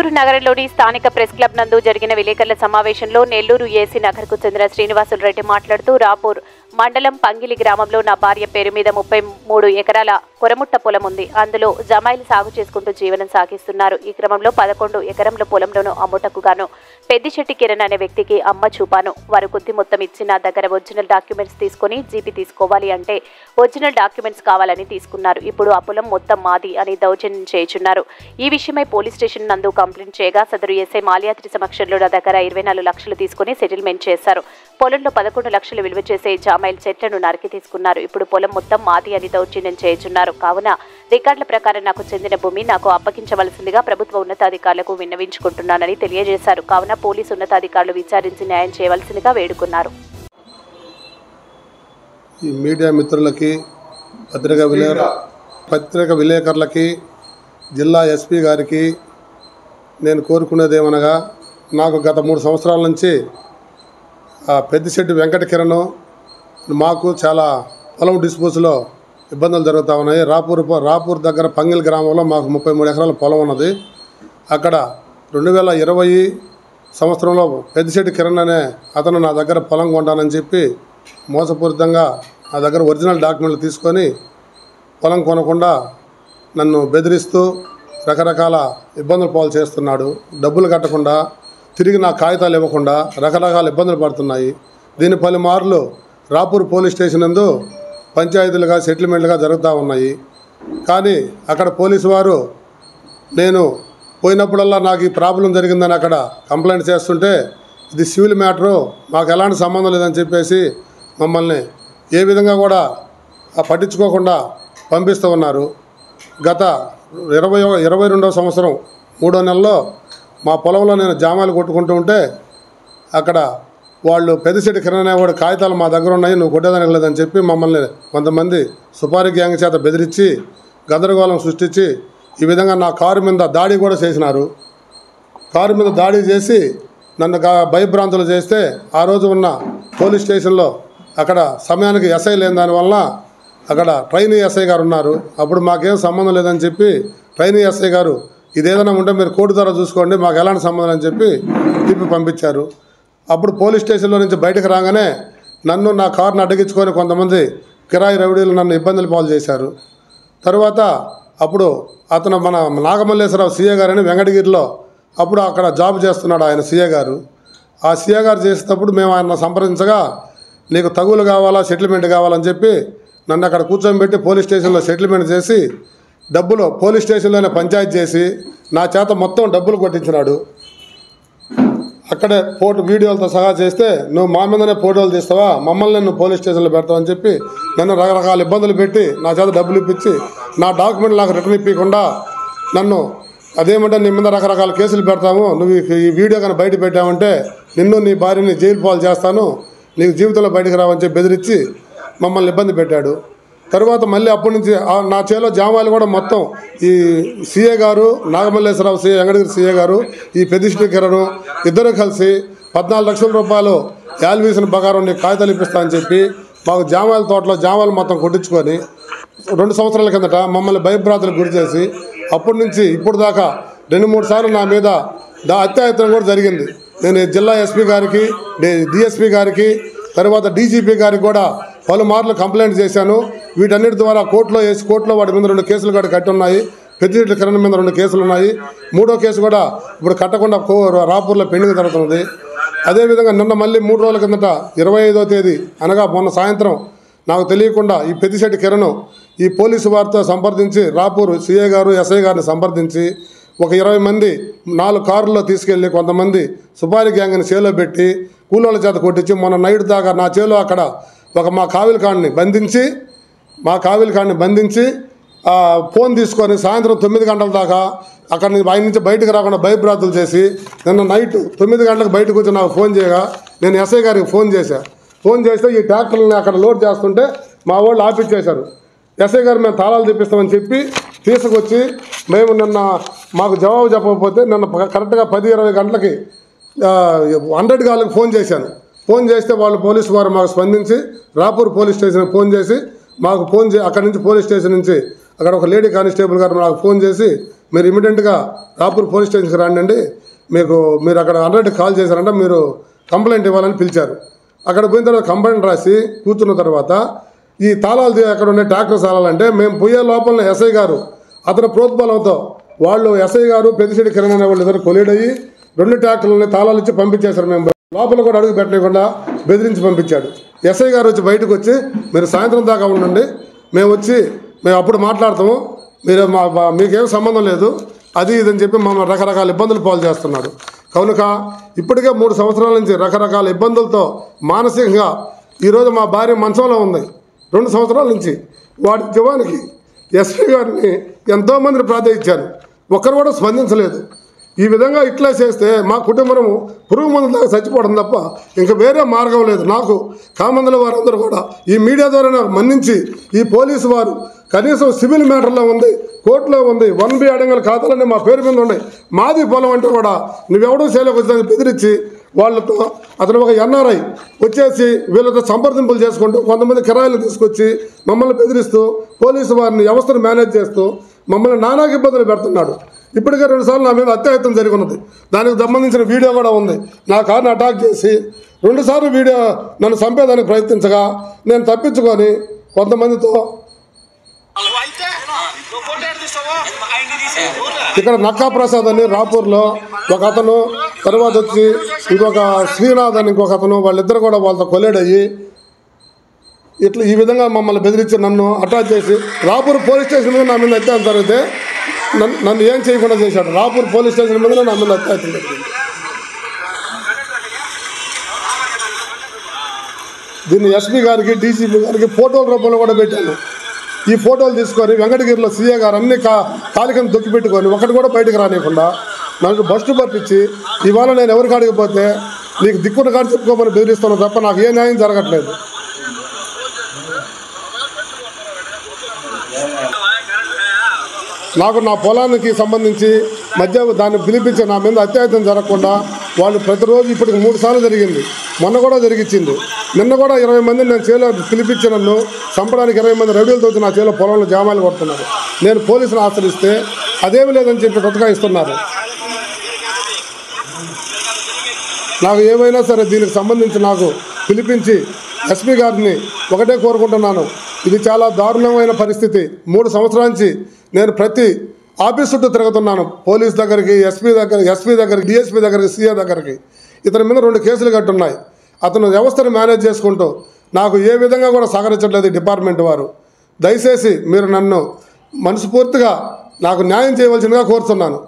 నెల్లూరు నగరంలోని స్థానిక press club నందు జరిగిన విలేకరుల సమావేశంలో నెల్లూరు ఏసీ నగర్కు చెందిన శ్రీనివాసులు రెడ్డి మాట్లాడుతూ రాపూర్ మండలం పంగిలి గ్రామంలో నా భార్య పేరు మీద 33 ఎకరాల కొరముట్ట పొలం ఉంది. అందులో జమాయిలు సాగు చేసుకుంటూ జీవనం సాగిస్తున్నారు. ఈ క్రమంలో 11 ఎకరంల పొలంలోనూ అమ్ముటకు గాను పెద్దిశెట్టి కిరణ్ అనే వ్యక్తికి అమ్మ చూపాను. వారు కొద్ది మొత్తం ఇచ్చి నా దగ్గర ఒరిజినల్ డాక్యుమెంట్స్ తీసుకుని జీపీ తీసుకోవాలి అంటే ఒరిజినల్ డాక్యుమెంట్స్ కావాలని తీసుకున్నారు. ఇప్పుడు ఆ పొలం మొత్తం మాది అని దౌర్జన్యం చేయుచున్నారు. ఈ విషయమై పోలీస్ స్టేషన్ నందు కంప్లైంట్ చేయగా సదరు ఎస్ఐ మాల్యాద్రి సమక్షంలో నా దగ్గర 24 లక్షలు తీసుకుని సెటిల్మెంట్ చేశారు. పొలంలో 11 లక్షలు విలువ చేసే జామైల్ చెట్లను నరికి తీసుకున్నారు. ఇప్పుడు పొలం మొత్తం మాది అని దౌర్జన్యం చేయుచున్నారు. కావున రికార్డుల ప్రకారం నాకు చెందిన భూమి నాకు అప్పగించవలసిందిగా ప్రభుత్వ ఉన్నతాధికారులకు విన్నవించుకుంటున్నానని తెలియజేశారు. కావున పోలీసు ఉన్నతాధికారులు విచారించి న్యాయం చేయవలసిందిగా వేడుకున్నారు. ఈ మీడియా మిత్రులకి పత్రిక విలేకరులకి జిల్లా ఎస్పీ గారికి నేను కోరుకునేదేమనగా నాకు గత 3 సంవత్సరాల నుంచి పెద్దిశెట్టి వెంకట కిరణ్ మాకు చాలా పొలం డిస్పోజ్లో ఇబ్బందులు జరుగుతూ ఉన్నాయి. రాపూర్ దగ్గర పంగిల్ గ్రామంలో మాకు 33 ఎకరాల పొలం ఉన్నది. అక్కడ 2020 సంవత్సరంలో పెద్దిశెట్టి కిరణ్ అనే అతను నా దగ్గర పొలం కొంటానని చెప్పి మోసపూరితంగా నా దగ్గర ఒరిజినల్ డాక్యుమెంట్లు తీసుకొని పొలం కొనకుండా నన్ను బెదిరిస్తూ రకరకాల ఇబ్బందులు పాలు చేస్తున్నాడు. డబ్బులు కట్టకుండా తిరిగి నా కాగితాలు ఇవ్వకుండా రకరకాల ఇబ్బందులు పడుతున్నాయి. దీని పలుమార్లు రాపూర్ పోలీస్ స్టేషన్ నందు పంచాయతీలుగా సెటిల్మెంట్లుగా జరుగుతూ ఉన్నాయి. కానీ అక్కడ పోలీసు వారు నేను పోయినప్పుడల్లా నాకు ఈ ప్రాబ్లం జరిగిందని అక్కడ కంప్లైంట్ చేస్తుంటే ఇది సివిల్ మ్యాటరు, మాకు ఎలాంటి సంబంధం లేదని చెప్పేసి మమ్మల్ని ఏ విధంగా కూడా పట్టించుకోకుండా పంపిస్తూ ఉన్నారు. గత 22వ సంవత్సరం 3వ నెలలో మా పొలంలో నేను జామాలు కొట్టుకుంటూ ఉంటే అక్కడ వాళ్ళు పెద్దిశెట్టి కిరణ్ అనేవాడు కాగితాలు మా దగ్గర ఉన్నాయి, నువ్వు కొట్టేదానికి లేదని చెప్పి మమ్మల్ని కొంతమంది సుపారీ గ్యాంగ్ చేత బెదిరించి గందరగోళం సృష్టించి ఈ విధంగా నా కారు మీద దాడి కూడా చేసినారు. కారు మీద దాడి చేసి నన్ను భయభ్రాంతులు చేస్తే ఆ రోజు ఉన్న పోలీస్ స్టేషన్లో అక్కడ సమయానికి ఎస్ఐ లేని దానివల్ల అక్కడ ట్రైనీ ఎస్ఐ గారు ఉన్నారు. అప్పుడు మాకేం సంబంధం లేదని చెప్పి ట్రైనీ ఎస్ఐ గారు ఇదేదైనా ఉంటే మీరు కోర్టు ద్వారా చూసుకోండి, మాకు ఎలాంటి సంబంధం అని చెప్పి తిప్పి పంపించారు. అప్పుడు పోలీస్ స్టేషన్లో నుంచి బయటకు రాగానే నన్ను నా కారుని అడ్డగించుకొని కొంతమంది కిరాయి రౌడీలు నన్ను ఇబ్బందులు పాలు చేశారు. తర్వాత అప్పుడు అతను మన నాగమల్లేశ్వరరావు సీఏ గారని వెంకటగిరిలో అప్పుడు అక్కడ జాబ్ చేస్తున్నాడు ఆయన సీఏ గారు. ఆ సీఏ గారు చేసేటప్పుడు మేము ఆయన సంప్రదించగా నీకు తగులు కావాలా సెటిల్మెంట్ కావాలని చెప్పి నన్ను అక్కడ కూర్చోబెట్టి పోలీస్ స్టేషన్లో సెటిల్మెంట్ చేసి డబ్బులు పోలీస్ స్టేషన్లోనే పంచాయతీ చేసి నా చేత మొత్తం డబ్బులు కొట్టించినాడు. అక్కడే వీడియోలతో సహా చేస్తే నువ్వు మా మీదనే ఫోటోలు తీస్తావా, మమ్మల్ని నువ్వు పోలీస్ స్టేషన్లో పెడతావు అని చెప్పి నన్ను రకరకాల ఇబ్బందులు పెట్టి నా చేత డబ్బులు ఇప్పించి నా డాక్యుమెంట్ నాకు రిటర్న్ ఇప్పకుండా నన్ను అదేమంటే నీ మీద రకరకాల కేసులు పెడతాము, నువ్వు ఈ వీడియో కానీ బయట పెట్టావంటే నిన్ను నీ భార్యని జైలు పాలు చేస్తాను, నీకు జీవితంలో బయటకు రావని చెప్పి బెదిరించి మమ్మల్ని ఇబ్బంది పెట్టాడు. తర్వాత మళ్ళీ అప్పటి నుంచి నా చేలో జామాలు కూడా మొత్తం ఈ సీఏ గారు నాగమల్లేశ్వరరావు సీఏ వెంకటగిరి సీఏ గారు ఈ పెద్దిశెట్టి కిరణ్ ఇద్దరు కలిసి 14 లక్షల రూపాయలు యాల్వీసిన ప్రకారం నీకు కాగితాలు ఇప్పిస్తానని చెప్పి మాకు జామాల తోటలో జామాలు మొత్తం కొట్టించుకొని 2 సంవత్సరాల కిందట మమ్మల్ని భయభ్రాంతులకు గురి చేసి అప్పటి నుంచి ఇప్పుడు దాకా 2-3 సార్లు నా మీద అత్యాయత్నం కూడా జరిగింది. నేను జిల్లా ఎస్పీ గారికి డిఎస్పీ గారికి తర్వాత డీజీపీ గారికి కూడా పలుమార్లు కంప్లైంట్ చేశాను. వీటన్నిటి ద్వారా కోర్టులో వాడి మీద 2 కేసులు కూడా కట్టి ఉన్నాయి. పెద్దిశెట్టి కిరణ్ మీద 2 కేసులు ఉన్నాయి. 3వ కేసు కూడా ఇప్పుడు కట్టకుండా రాపూర్లో పెండింగ్ జరుగుతున్నది. అదేవిధంగా నిన్న మళ్ళీ 3 రోజుల కిందట 25వ తేదీ అనగా మొన్న సాయంత్రం నాకు తెలియకుండా ఈ పెద్దిశెట్టి కిరణ్ ఈ పోలీసు వారితో సంప్రదించి రాపూర్ సీఏ గారు ఎస్ఐ గారిని సంప్రదించి ఒక 20 మంది 4 కారుల్లో తీసుకెళ్ళి కొంతమంది సుపారీ గ్యాంగ్ని చేలో పెట్టి కూలోళ్ళ చేత కొట్టించి మొన్న నైట్ దాకా నా చేలో అక్కడ మా కావిలి కాడిని బంధించి ఫోన్ తీసుకొని సాయంత్రం 9 గంటల దాకా అక్కడ ఆయన నుంచి బయటకు రాకుండా భయభ్రాంతులు చేసి నిన్న నైట్ 9 గంటలకు బయటకు వచ్చి నాకు ఫోన్ చేయగా నేను ఎస్ఐ గారికి ఫోన్ చేస్తే ఈ ట్రాక్టర్ని అక్కడ లోడ్ చేస్తుంటే మా వాళ్ళు ఆపిచ్చేశారు. ఎస్ఐ గారు మేము తాళాలు తెప్పిస్తామని చెప్పి తీసుకొచ్చి మేము నిన్న మాకు జవాబు చెప్పకపోతే నిన్న కరెక్ట్గా 10-20 గంటలకి 100 గాళ్ళకి ఫోన్ చేస్తే వాళ్ళు పోలీసు వారు మాకు స్పందించి రాపూర్ పోలీస్ స్టేషన్కి ఫోన్ చేసి మాకు అక్కడి నుంచి పోలీస్ స్టేషన్ నుంచి అక్కడ ఒక లేడీ కానిస్టేబుల్ గారు నాకు ఫోన్ చేసి మీరు ఇమీడియట్గా రాపూర్ పోలీస్ స్టేషన్కి రండి, మీరు అక్కడ ఆల్రెడీ కాల్ చేశారంటే మీరు కంప్లైంట్ ఇవ్వాలని పిలిచారు. అక్కడ పోయిన తర్వాత కంప్లైంట్ రాసి కూర్చున్న తర్వాత ఈ తాళాలు అక్కడ ఉండే ట్రాక్టర్ తాళాలంటే మేము పోయే లోపల ఎస్ఐ గారు అతని ప్రోత్బలంతో వాళ్ళు ఎస్ఐ గారు పెద్దిశెట్టి కిరణ్ అనే వాళ్ళు ఇద్దరు కొలీడ్ అయ్యి 2 ట్రాక్టర్లని తాళాలు ఇచ్చి పంపించేశారు. మేము లోపల కూడా అడుగు పెట్టలేకుండా బెదిరించి పంపించాడు. ఎస్ఐ గారు వచ్చి బయటకు వచ్చి మీరు సాయంత్రం దాకా ఉండండి, మేము అప్పుడు మాట్లాడతాము, మీకేం సంబంధం లేదు అది ఇదని చెప్పి మమ్మల్ని రకరకాల ఇబ్బందులు పాలు చేస్తున్నాడు. కనుక ఇప్పటికే 3 సంవత్సరాల నుంచి రకరకాల ఇబ్బందులతో మానసికంగా ఈరోజు మా భార్య మంచంలో ఉంది. 2 సంవత్సరాల నుంచి వాడి జవానికి ఎస్పీ గారిని ఎంతోమందిని ప్రార్థించాను, ఒక్కరు కూడా స్పందించలేదు. ఈ విధంగా ఇట్లా చేస్తే మా కుటుంబము పురుగు మందుల దాకా చచ్చిపోవడం తప్ప ఇంకా వేరే మార్గం లేదు. నాకు కామందుల వారందరూ కూడా ఈ మీడియా ద్వారా నాకు మన్నించి ఈ పోలీసు వారు కనీసం సివిల్ మ్యాటర్లో ఉంది, కోర్టులో ఉంది, 1B అడంగల ఖాతాలన్నీ మా పేరు మీద ఉన్నాయి, మాది పొలం అంటే కూడా నువ్వెవడూ చేయలేక వచ్చి బెదిరించి వాళ్ళతో అతను ఒక NRI వచ్చేసి వీళ్ళతో సంప్రదింపులు చేసుకుంటూ కొంతమంది కిరాయిలు తీసుకొచ్చి మమ్మల్ని బెదిరిస్తూ పోలీసు వారిని వ్యవస్థను మేనేజ్ చేస్తూ మమ్మల్ని నానాకి ఇబ్బందులు పెడుతున్నాడు. ఇప్పటికే 2 సార్లు నా మీద అత్యాయత్నం జరిగి ఉన్నది. దానికి సంబంధించిన వీడియో కూడా ఉంది. నా కారుని అటాక్ చేసి 2 సార్లు వీడియో నన్ను చంపేదానికి ప్రయత్నించగా నేను తప్పించుకొని కొంతమందితో ఇక్కడ నక్కా ప్రసాద్ అని రాపూర్లో ఒక అతను, తర్వాత వచ్చి ఇంకొక శ్రీనాథ్ అని ఇంకొక అతను, వాళ్ళిద్దరు కూడా వాళ్ళతో కొలీడ్ అయ్యి ఇట్లా ఈ విధంగా మమ్మల్ని బెదిరించి నన్ను అటాక్ చేసి రాపూర్ పోలీస్ స్టేషన్ మీద నా మీద అత్యాచారం జరిగితే నన్ను ఏం చేయకుండా చేశాడు. రాపూర్ పోలీస్ స్టేషన్ మీద నా మీద అత్యాచారం జరిగింది. దీన్ని ఎస్పీ గారికి డీసీపీ గారికి ఫోటోల రూపంలో కూడా పెట్టాను. ఈ ఫోటోలు తీసుకొని వెంకటగిరిలో CA గారు అన్ని కాలికను దొక్కిపెట్టుకొని ఒకటి కూడా బయటకు రానియకుండా నాకు బస్టు పంపించి ఇవాళ నేను ఎవరికి అడిగిపోతే నీకు దిక్కున్న కాడు చెప్పుకోమని బెదిరిస్తాను తప్ప నాకు ఏ న్యాయం జరగట్లేదు. నాకు నా పొలానికి సంబంధించి దాన్ని పిలిపించి నా మీద అత్యాచారం జరగకుండా వాళ్ళు ప్రతిరోజు ఇప్పటికి 3 సార్లు జరిగింది, మొన్న కూడా జరిగించింది. నిన్న కూడా 20 మందిని నేను చేలో పిలిపించి నన్ను చంపడానికి 20 మంది రౌడీలతో వచ్చి నా చేలో పొలంలో జామాలు కొడుతున్నారు. నేను పోలీసులు ఆశ్రయిస్తే అదేమి లేదని చెప్పి కొత్తగా ఇస్తున్నారు. నాకు ఏమైనా సరే దీనికి సంబంధించి నాకు పిలిపించి ఎస్పీ గారిని ఒకటే కోరుకుంటున్నాను. ఇది చాలా దారుణమైన పరిస్థితి. 3 సంవత్సరాల నుంచి నేను ప్రతి ఆఫీస్ చుట్టూ తిరుగుతున్నాను, పోలీస్ దగ్గరికి, ఎస్పీ దగ్గరికి, DSP దగ్గరికి, CA దగ్గరికి. ఇతని మీద 2 కేసులు కట్టున్నాయి. అతను వ్యవస్థను మేనేజ్ చేసుకుంటూ నాకు ఏ విధంగా కూడా సహకరించట్లేదు డిపార్ట్మెంట్ వారు. దయచేసి మీరు నన్ను మనస్ఫూర్తిగా నాకు న్యాయం చేయవలసిందిగా కోరుతున్నాను.